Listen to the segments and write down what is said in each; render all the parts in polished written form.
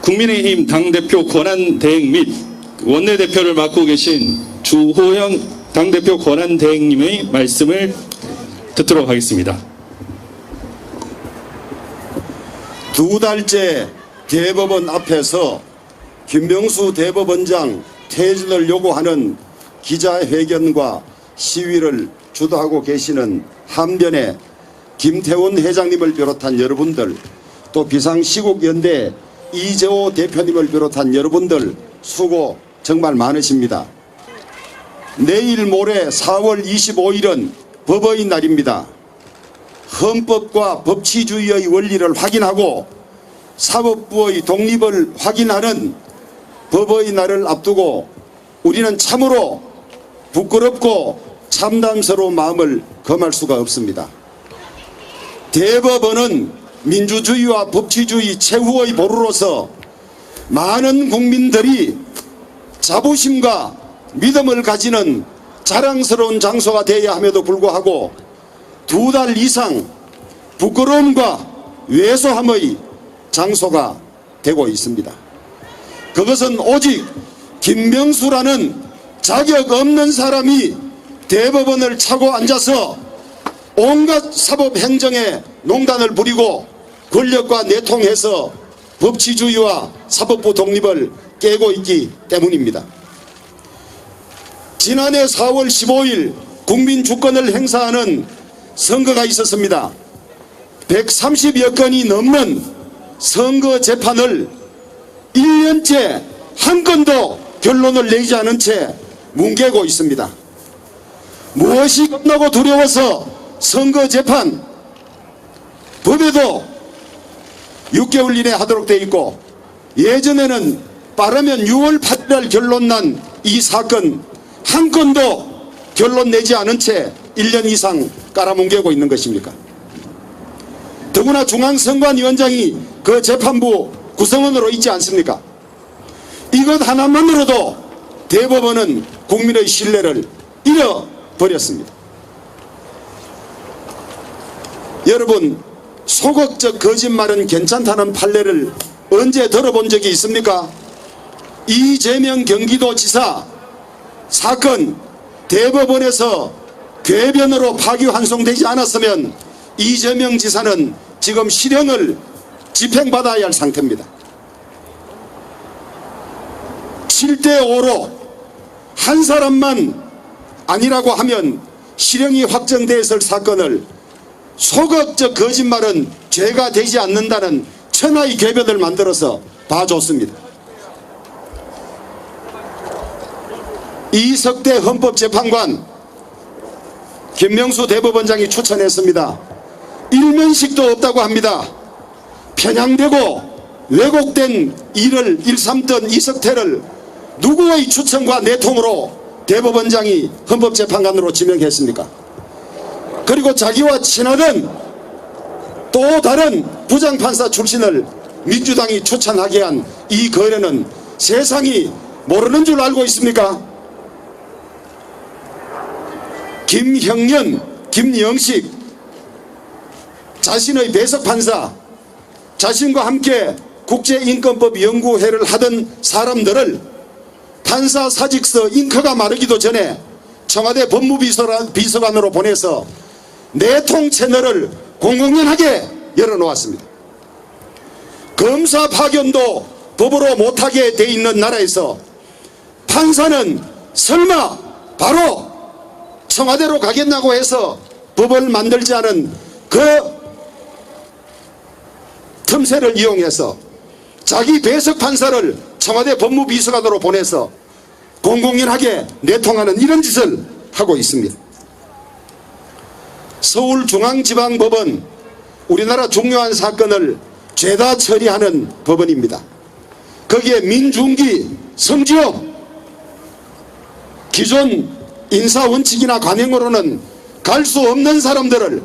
국민의힘 당대표 권한대행 및 원내대표를 맡고 계신 주호영 당대표 권한대행님의 말씀을 듣도록 하겠습니다. 두 달째 대법원 앞에서 김명수 대법원장 퇴진을 요구하는 기자회견과 시위를 주도하고 계시는 한변에 김태원 회장님을 비롯한 여러분들, 또 비상시국연대 이재호 대표님을 비롯한 여러분들 수고 정말 많으십니다. 내일 모레 4월 25일은 법의 날입니다. 헌법과 법치주의의 원리를 확인하고 사법부의 독립을 확인하는 법의 날을 앞두고 우리는 참으로 부끄럽고 참담스러운 마음을 금할 수가 없습니다. 대법원은 민주주의와 법치주의 최후의 보루로서 많은 국민들이 자부심과 믿음을 가지는 자랑스러운 장소가 되어야 함에도 불구하고 두 달 이상 부끄러움과 왜소함의 장소가 되고 있습니다. 그것은 오직 김명수라는 자격 없는 사람이 대법원을 차고 앉아서 온갖 사법행정에 농단을 부리고 권력과 내통해서 법치주의와 사법부 독립을 깨고 있기 때문입니다. 지난해 4월 15일 국민주권을 행사하는 선거가 있었습니다. 130여 건이 넘는 선거 재판을 1년째 한 건도 결론을 내지 않은 채 뭉개고 있습니다. 무엇이 겁나고 두려워서 선거 재판 법에도 6개월 이내 하도록 되어 있고, 예전에는 빠르면 6월 8일 결론 난 이 사건 한 건도 결론 내지 않은 채 1년 이상 깔아뭉개고 있는 것입니까? 더구나 중앙선관위원장이 그 재판부 구성원으로 있지 않습니까? 이것 하나만으로도 대법원은 국민의 신뢰를 잃어버렸습니다. 여러분, 소극적 거짓말은 괜찮다는 판례를 언제 들어본 적이 있습니까? 이재명 경기도지사 사건 대법원에서 궤변으로 파기환송되지 않았으면 이재명 지사는 지금 실형을 집행받아야 할 상태입니다. 7대5로 한 사람만 아니라고 하면 실형이 확정되었을 사건을 소극적 거짓말은 죄가 되지 않는다는 천하의 궤변을 만들어서 봐줬습니다. 이석대 헌법재판관 김명수 대법원장이 추천했습니다. 일면식도 없다고 합니다. 편향되고 왜곡된 일을 일삼던 이석태를 누구의 추천과 내통으로 대법원장이 헌법재판관으로 지명했습니까? 그리고 자기와 친하던 또 다른 부장판사 출신을 민주당이 추천하게 한 이 거래는 세상이 모르는 줄 알고 있습니까? 김형년, 김영식 자신의 배석판사, 자신과 함께 국제인권법 연구회를 하던 사람들을 판사 사직서 잉크가 마르기도 전에 청와대 법무비서관으로 보내서 내통 채널을 공공연하게 열어놓았습니다. 검사 파견도 법으로 못하게 돼 있는 나라에서 판사는 설마 바로 청와대로 가겠냐고 해서 법을 만들지 않은 그 틈새를 이용해서 자기 배석 판사를 청와대 법무비서관으로 보내서 공공연하게 내통하는 이런 짓을 하고 있습니다. 서울중앙지방법원, 우리나라 중요한 사건을 죄다 처리하는 법원입니다. 거기에 민중기, 성지용, 기존 인사원칙이나 관행으로는 갈 수 없는 사람들을,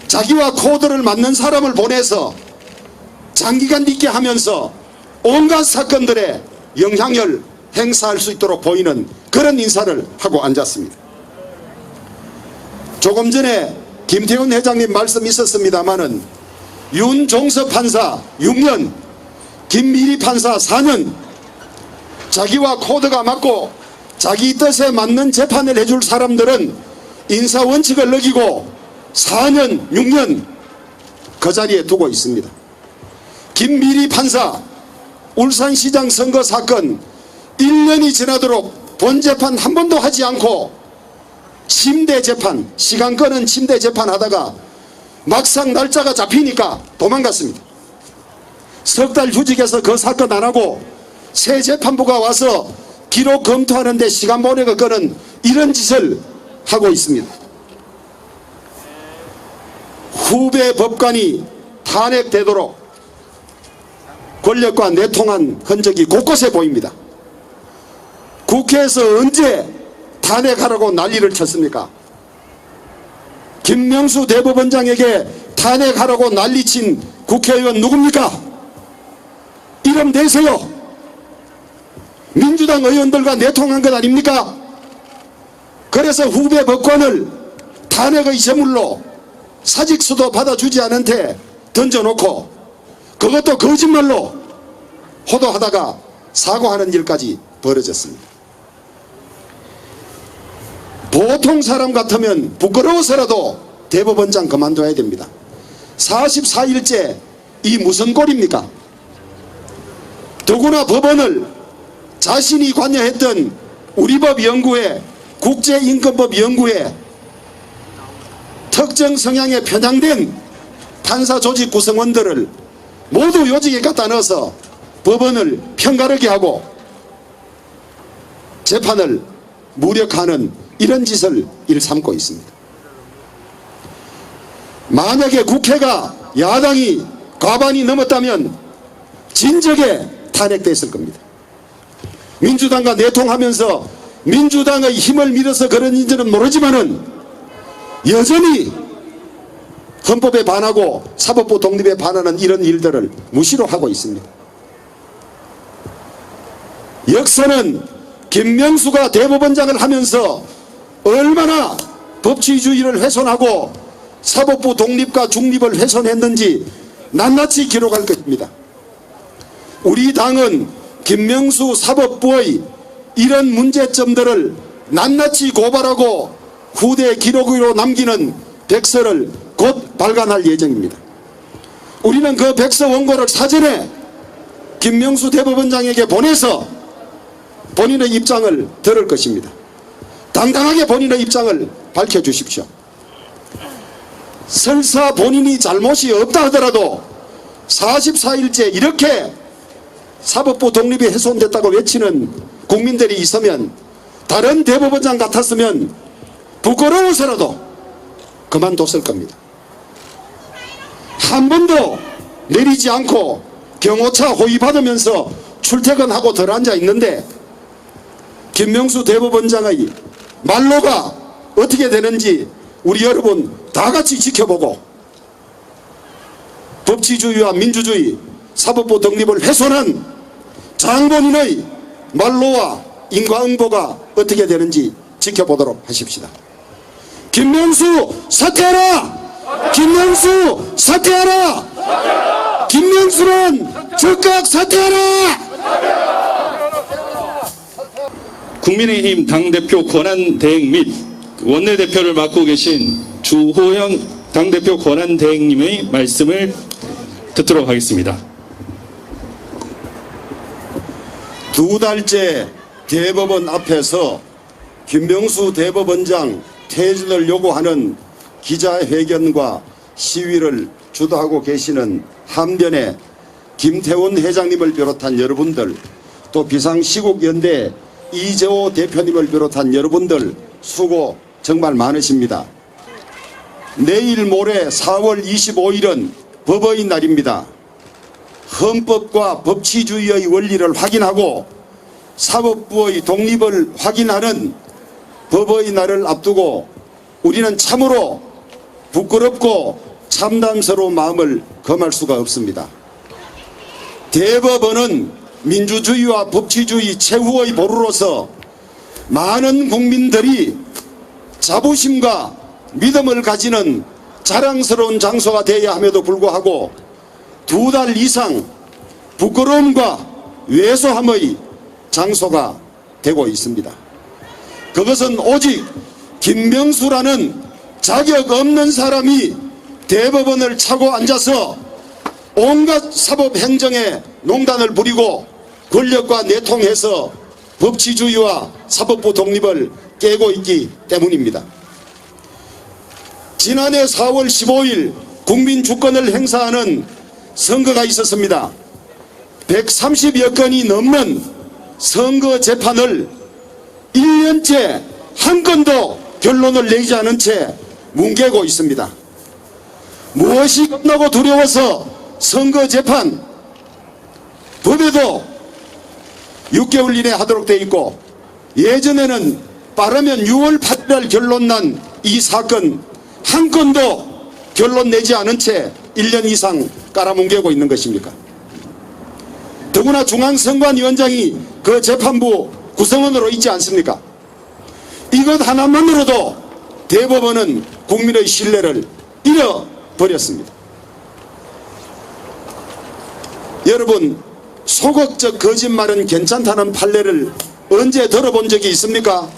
자기와 코드를 맞는 사람을 보내서 장기간 있게 하면서 온갖 사건들에 영향을 행사할 수 있도록 보이는 그런 인사를 하고 앉았습니다. 조금 전에 김태훈 회장님 말씀 있었습니다마는 윤종석 판사 6년, 김미리 판사 4년, 자기와 코드가 맞고 자기 뜻에 맞는 재판을 해줄 사람들은 인사원칙을 어기고 4년, 6년 그 자리에 두고 있습니다. 김미리 판사 울산시장 선거 사건 1년이 지나도록 본재판 한 번도 하지 않고 침대 재판, 시간 끄는 침대 재판 하다가 막상 날짜가 잡히니까 도망갔습니다. 석 달 휴직해서 그 사건 안 하고 새 재판부가 와서 기록 검토하는데 시간 보내고 끄는 이런 짓을 하고 있습니다. 후배 법관이 탄핵되도록 권력과 내통한 흔적이 곳곳에 보입니다. 국회에서 언제 탄핵하라고 난리를 쳤습니까? 김명수 대법원장에게 탄핵하라고 난리친 국회의원 누굽니까? 이름 대세요. 민주당 의원들과 내통한 것 아닙니까? 그래서 후배 법관을 탄핵의 제물로 사직서도 받아주지 않은 채 던져놓고 그것도 거짓말로 호도하다가 사과하는 일까지 벌어졌습니다. 보통 사람 같으면 부끄러워서라도 대법원장 그만둬야 됩니다. 44일째 이 무슨 꼴입니까? 더구나 법원을 자신이 관여했던 우리법연구회, 국제인권법연구회 특정 성향에 편향된 판사 조직 구성원들을 모두 요직에 갖다 넣어서 법원을 편가르게 하고 재판을 무력화하는 이런 짓을 일삼고 있습니다. 만약에 국회가 야당이 과반이 넘었다면 진작에 탄핵됐을 겁니다. 민주당과 내통하면서 민주당의 힘을 밀어서 그런지는 모르지만은 여전히 헌법에 반하고 사법부 독립에 반하는 이런 일들을 무시로 하고 있습니다. 역사는 김명수가 대법원장을 하면서 얼마나 법치주의를 훼손하고 사법부 독립과 중립을 훼손했는지 낱낱이 기록할 것입니다. 우리 당은 김명수 사법부의 이런 문제점들을 낱낱이 고발하고 후대 기록으로 남기는 백서를 곧 발간할 예정입니다. 우리는 그 백서 원고를 사전에 김명수 대법원장에게 보내서 본인의 입장을 들을 것입니다. 당당하게 본인의 입장을 밝혀주십시오. 설사 본인이 잘못이 없다 하더라도 44일째 이렇게 사법부 독립이 훼손됐다고 외치는 국민들이 있으면 다른 대법원장 같았으면 부끄러워서라도 그만뒀을 겁니다. 한 번도 내리지 않고 경호차 호위받으면서 출퇴근하고 들어앉아 있는데 김명수 대법원장의 말로가 어떻게 되는지 우리 여러분 다 같이 지켜보고 법치주의와 민주주의 사법부 독립을 훼손한 장본인의 말로와 인과응보가 어떻게 되는지 지켜보도록 하십시다. 김명수 사퇴하라! 김명수 사퇴하라! 김명수는 즉각 사퇴하라! 국민의힘 당대표 권한대행 및 원내대표를 맡고 계신 주호영 당대표 권한대행님의 말씀을 듣도록 하겠습니다. 두 달째 대법원 앞에서 김명수 대법원장 퇴진을 요구하는 기자회견과 시위를 주도하고 계시는 한변에 김태원 회장님을 비롯한 여러분들, 또 비상시국연대 이재호 대표님을 비롯한 여러분들 수고 정말 많으십니다. 내일 모레 4월 25일은 법의 날입니다. 헌법과 법치주의의 원리를 확인하고 사법부의 독립을 확인하는 법의 날을 앞두고 우리는 참으로 부끄럽고 참담스러운 마음을 금할 수가 없습니다. 대법원은 민주주의와 법치주의 최후의 보루로서 많은 국민들이 자부심과 믿음을 가지는 자랑스러운 장소가 되어야 함에도 불구하고 두 달 이상 부끄러움과 왜소함의 장소가 되고 있습니다. 그것은 오직 김명수라는 자격 없는 사람이 대법원을 차고 앉아서 온갖 사법행정에 농단을 부리고 권력과 내통해서 법치주의와 사법부 독립을 깨고 있기 때문입니다. 지난해 4월 15일 국민주권을 행사하는 선거가 있었습니다. 130여 건이 넘는 선거 재판을 1년째 한 건도 결론을 내지 않은 채 뭉개고 있습니다. 무엇이 겁나고 두려워서 선거 재판 법에도 6개월 이내 하도록 되어 있고, 예전에는 빠르면 6월 8일 결론 난 이 사건 한 건도 결론 내지 않은 채 1년 이상 깔아뭉개고 있는 것입니까? 더구나 중앙선관위원장이 그 재판부 구성원으로 있지 않습니까? 이것 하나만으로도 대법원은 국민의 신뢰를 잃어버렸습니다. 여러분, 소극적 거짓말은 괜찮다는 판례를 언제 들어본 적이 있습니까?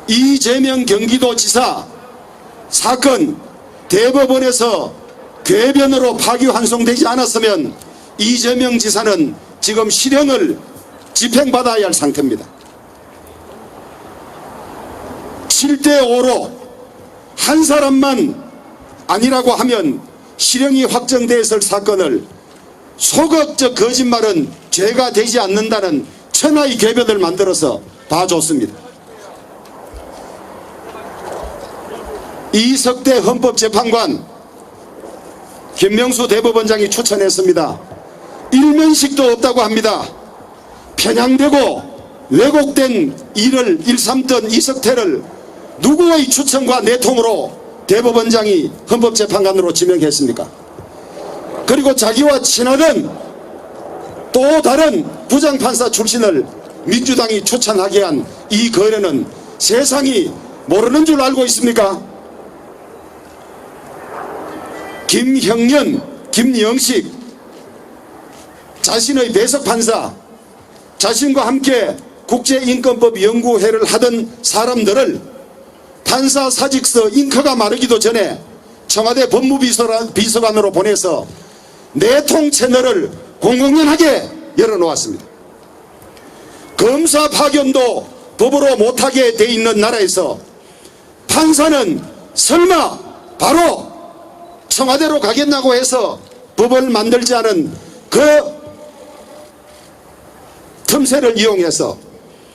이재명 경기도지사 사건 대법원에서 궤변으로 파기환송되지 않았으면 이재명 지사는 지금 실형을 집행받아야 할 상태입니다. 7대5로 한 사람만 아니라고 하면 실형이 확정되었을 사건을 소극적 거짓말은 죄가 되지 않는다는 천하의 궤변을 만들어서 봐줬습니다. 이석대 헌법재판관 김명수 대법원장이 추천했습니다. 일면식도 없다고 합니다. 편향되고 왜곡된 일을 일삼던 이석태를 누구의 추천과 내통으로 대법원장이 헌법재판관으로 지명했습니까? 그리고 자기와 친하던 또 다른 부장판사 출신을 민주당이 추천하게 한 이 거래는 세상이 모르는 줄 알고 있습니까? 김형년, 김영식 자신의 배석판사, 자신과 함께 국제인권법 연구회를 하던 사람들을 판사 사직서 잉크가 마르기도 전에 청와대 법무비서관으로 보내서 내통 채널을 공공연하게 열어놓았습니다. 검사 파견도 법으로 못하게 돼 있는 나라에서 판사는 설마 바로 청와대로 가겠냐고 해서 법을 만들지 않은 그 틈새를 이용해서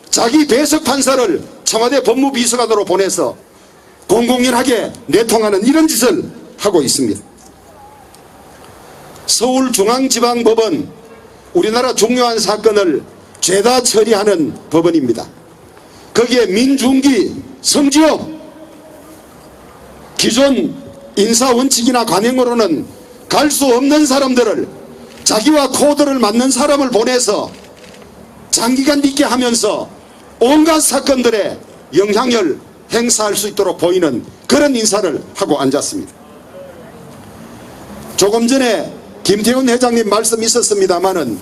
자기 배석 판사를 청와대 법무비서관으로 보내서 공공연하게 내통하는 이런 짓을 하고 있습니다. 서울중앙지방법원, 우리나라 중요한 사건을 죄다 처리하는 법원입니다. 거기에 민중기, 성지용, 기존 인사원칙이나 관행으로는 갈 수 없는 사람들을, 자기와 코드를 맞는 사람을 보내서 장기간 있게 하면서 온갖 사건들에 영향을 행사할 수 있도록 보이는 그런 인사를 하고 앉았습니다. 조금 전에 김태훈 회장님 말씀 있었습니다마는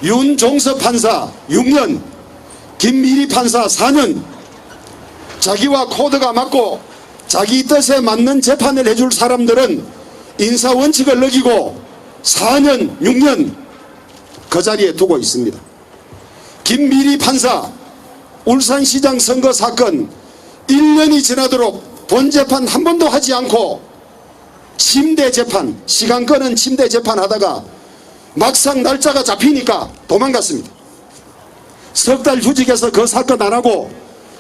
윤종섭 판사 6년, 김미리 판사 4년, 자기와 코드가 맞고 자기 뜻에 맞는 재판을 해줄 사람들은 인사원칙을 어기고 4년, 6년 그 자리에 두고 있습니다. 김미리 판사 울산시장 선거 사건 1년이 지나도록 본재판 한 번도 하지 않고 침대 재판, 시간 끄는 침대 재판 하다가 막상 날짜가 잡히니까 도망갔습니다. 석 달 휴직해서 그 사건 안 하고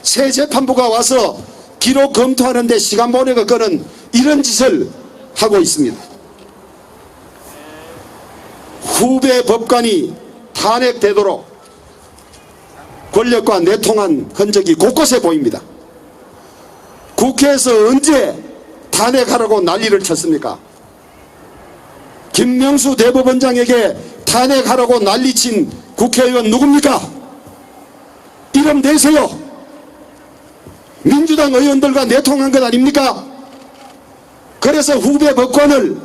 새 재판부가 와서 기록 검토하는데 시간 보내고 끄는 이런 짓을 하고 있습니다. 후배 법관이 탄핵되도록 권력과 내통한 흔적이 곳곳에 보입니다. 국회에서 언제 탄핵하라고 난리를 쳤습니까? 김명수 대법원장에게 탄핵하라고 난리친 국회의원 누굽니까? 이름 내세요. 민주당 의원들과 내통한 것 아닙니까? 그래서 후배 법관을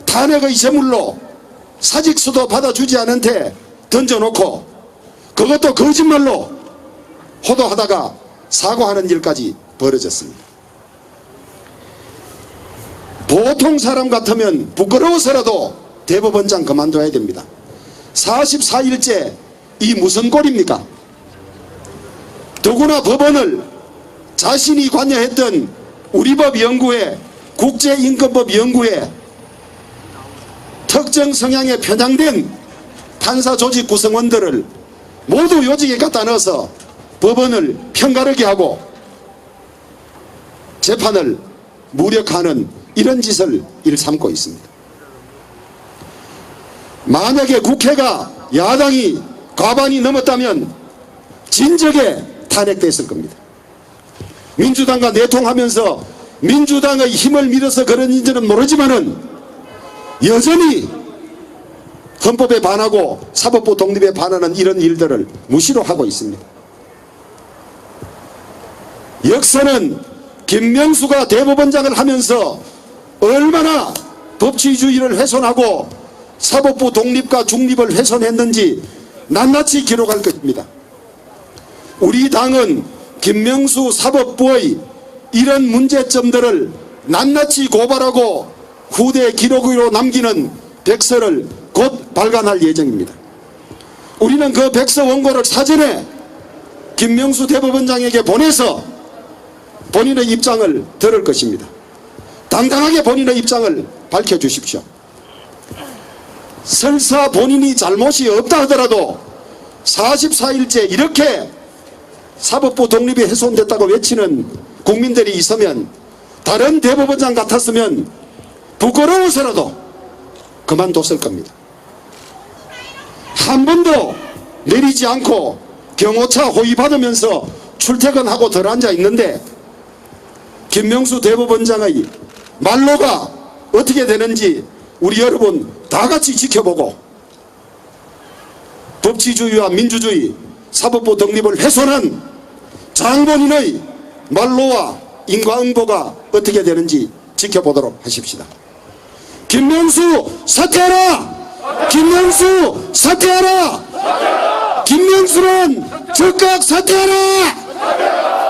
탄핵의 제물로 사직서도 받아주지 않은 데 던져놓고 그것도 거짓말로 호도하다가 사과하는 일까지 벌어졌습니다. 보통 사람 같으면 부끄러워서라도 대법원장 그만둬야 됩니다. 44일째 이 무슨 꼴입니까? 더구나 법원을 자신이 관여했던 우리법연구회, 국제인권법연구회 특정 성향에 편향된 판사조직 구성원들을 모두 요직에 갖다 넣어서 법원을 편가르게 하고 재판을 무력화하는 이런 짓을 일삼고 있습니다. 만약에 국회가 야당이 과반이 넘었다면 진작에 탄핵됐을 겁니다. 민주당과 내통하면서 민주당의 힘을 밀어서 그런지는 모르지만은 여전히 헌법에 반하고 사법부 독립에 반하는 이런 일들을 무시로 하고 있습니다. 역사는 김명수가 대법원장을 하면서 얼마나 법치주의를 훼손하고 사법부 독립과 중립을 훼손했는지 낱낱이 기록할 것입니다. 우리 당은 김명수 사법부의 이런 문제점들을 낱낱이 고발하고 후대 기록으로 남기는 백서를 곧 발간할 예정입니다. 우리는 그 백서 원고를 사전에 김명수 대법원장에게 보내서 본인의 입장을 들을 것입니다. 당당하게 본인의 입장을 밝혀주십시오. 설사 본인이 잘못이 없다 하더라도 44일째 이렇게 사법부 독립이 훼손됐다고 외치는 국민들이 있으면 다른 대법원장 같았으면 부끄러워서라도 그만뒀을 겁니다. 한 번도 내리지 않고 경호차 호위받으면서 출퇴근하고 들어앉아 있는데 김명수 대법원장의 말로가 어떻게 되는지 우리 여러분 다 같이 지켜보고 법치주의와 민주주의, 사법부 독립을 훼손한 장본인의 말로와 인과응보가 어떻게 되는지 지켜보도록 하십시다. 김명수 사퇴하라! 김명수 사퇴하라! 김명수는 즉각 사퇴하라!